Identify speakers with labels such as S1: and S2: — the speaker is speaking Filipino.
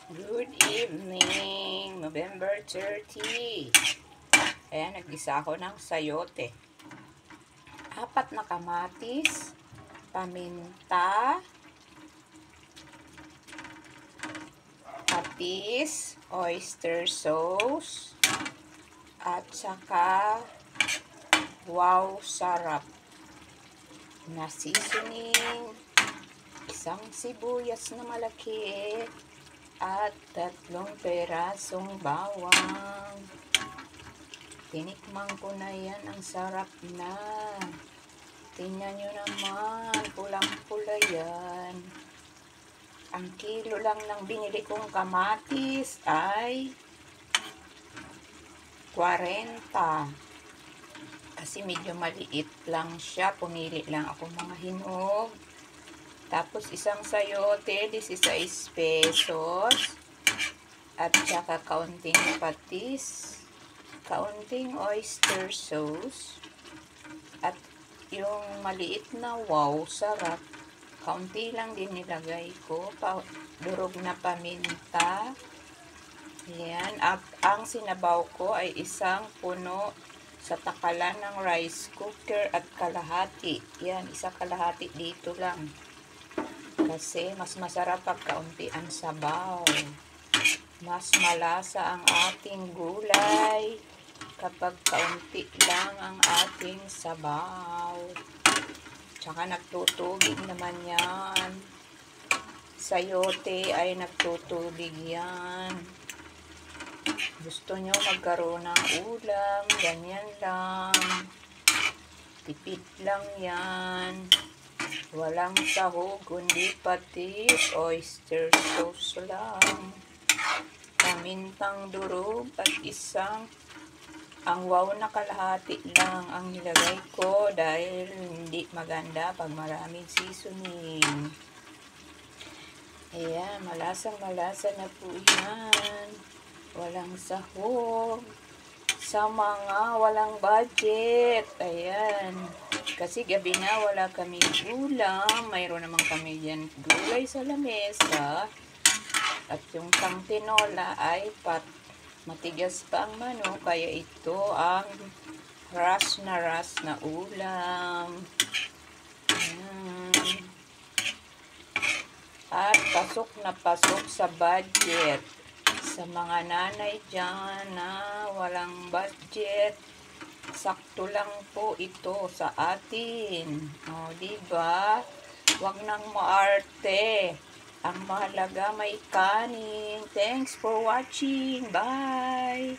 S1: Good evening, November 30. Ayan, naggisa ako ng sayote. 4 na kamatis, paminta, patis, oyster sauce, at saka wow sarap na seasoning, isang sibuyas na malaki, at 3 perasong bawang. Tinikman ko na yan. Ang sarap na. Tingnan nyo naman. Pulang-pula yan. Ang kilo lang ng binili kong kamatis ay 40. Kasi medyo maliit lang siya. Pumili lang ako mga hinog. Tapos isang sayote, 16 pesos. At saka kaunting patis, kaunting oyster sauce, at yung maliit na wow sarap. Kaunti lang din nilagay ko. Durog na paminta. Yan. At ang sinabaw ko ay isang puno sa takalan ng rice cooker at kalahati. Yan, isa kalahati dito lang. Kasi mas masarap pag kaunti ang sabaw. Mas malasa ang ating gulay kapag kaunti lang ang ating sabaw. Tsaka nagtutubig naman yan. Sayote ay nagtutubig yan. Gusto nyo magkaroon ng ulam, ganyan lang. Tipid lang yan. Walang sahog, kundi patis, oyster sauce lang. Pamintang durog at ang wow na kalahati lang ang nilagay ko dahil hindi maganda pag maraming seasoning. Ayan, malasang-malasa na po yan. Walang sahog. Sa mga walang budget. Ayan. Kasi gabi na wala kami ulam. Mayroon naman kami dyan gulay sa lamesa. At yung pang tinola ay matigas pa ang manok. Kaya ito ang ras na ulam. Ayan. At pasok na pasok sa budget. Sa mga nanay dyan na walang budget, sakto lang po ito sa atin. O, diba? Huwag nang maarte. Ang mahalaga may kanin. Thanks for watching. Bye!